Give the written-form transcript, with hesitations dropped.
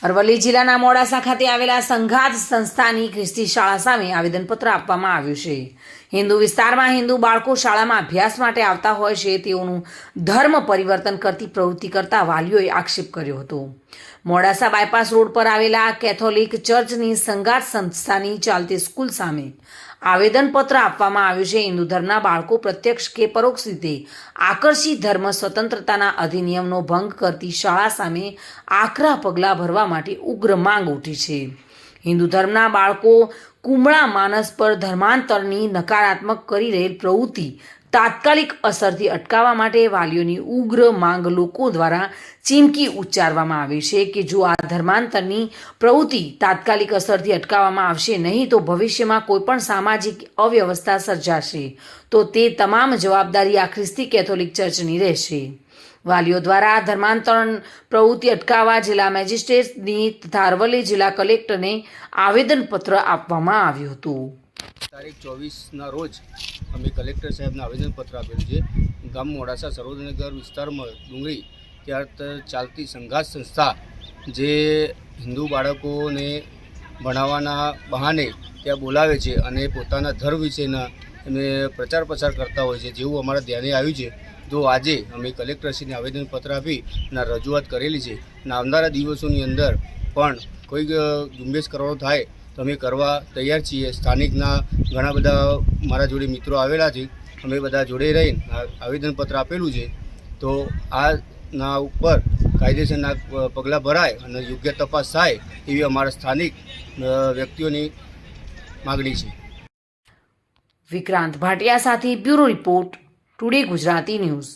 અરવલ્લી જિલ્લાના મોડાસા ખાતે આવેલા સંઘાત સંસ્થાની ખ્રિસ્તી શાળા સામે આવેદનપત્ર આપવામાં આવ્યું છે. હિન્દુ વિસ્તારમાં હિન્દુ બાળકો શાળામાં અભ્યાસ માટે આવતા હોય છે તેઓનું ધર્મ પરિવર્તન કરતી પ્રવૃત્તિ કરતા વાલીઓએ આક્ષેપ કર્યો હતો. મોડાસા બાયપાસ રોડ પર આવેલા કેથોલિક ચર્ચની સંઘાત સંસ્થાની ચાલતી સ્કૂલ સામે આવેદનપત્ર આપવામાં આવ્યું છે. હિન્દુ ધર્મના બાળકો પ્રત્યક્ષ કે પરોક્ષ રીતે આકર્ષી ધર્મ સ્વતંત્રતાના અધિનિયમનો ભંગ કરતી શાળા સામે આકરા પગલાં ભરવા માટે ઉગ્ર માંગ ઉઠી છે. હિન્દુ ધર્મના બાળકો કુમળા માનસ પર ધર્માંતરની નકારાત્મક કરી રહેલ પ્રવૃત્તિ તાત્કાલિક અસરથી અટકાવવા માટે વાલીઓની ઉગ્ર માંગ લોકો દ્વારા ચીમકી ઉચ્ચારવામાં આવી છે કે જો આ ધર્માંતરની પ્રવૃત્તિ તાત્કાલિક અસરથી અટકાવવામાં આવશે નહીં તો ભવિષ્યમાં કોઈપણ સામાજિક અવ્યવસ્થા સર્જાશે તો તે તમામ જવાબદારી આ ખ્રિસ્તી કેથોલિક ચર્ચની રહેશે. વાલીઓ દ્વારા આ ધર્માંતરણ પ્રવૃત્તિ અટકાવવા જિલ્લા મેજિસ્ટ્રેટની તથા અરવલ્લી જિલ્લા કલેક્ટરને આવેદનપત્ર આપવામાં આવ્યું હતું. તારીખ 24ના રોજ અમે કલેક્ટર સાહેબને આવેદનપત્ર આપેલું છે. ગામ મોડાસા સરોજનગર વિસ્તારમાં ડુંગરી ત્યાં ચાલતી સંઘાત સંસ્થા જે હિન્દુ બાળકોને ભણાવવાના બહાને ત્યાં બોલાવે છે અને પોતાના ધર્મ વિશેના અમે પ્રચાર પ્રસાર કરતા હોય છે, જેવું અમારા ધ્યાને આવ્યું છે. તો આજે અમે કલેક્ટરશ્રીને આવેદનપત્ર આપી અને રજૂઆત કરેલી છે અને આવનારા દિવસોની અંદર પણ કોઈ ઝુંબેશ કરવાનો થાય તો અમે કરવા તૈયાર છીએ. સ્થાનિકના ઘણા બધા મારા જોડે મિત્રો આવેલા છે, અમે બધા જોડે રહીને આવેદનપત્ર આપેલું છે. તો આના ઉપર કાયદેસરના પગલાં ભરાય અને યોગ્ય તપાસ થાય એવી અમારા સ્થાનિક વ્યક્તિઓની માગણી છે. વિક્રાંત ભાટિયા સાથે bureau report, today Gujarati news.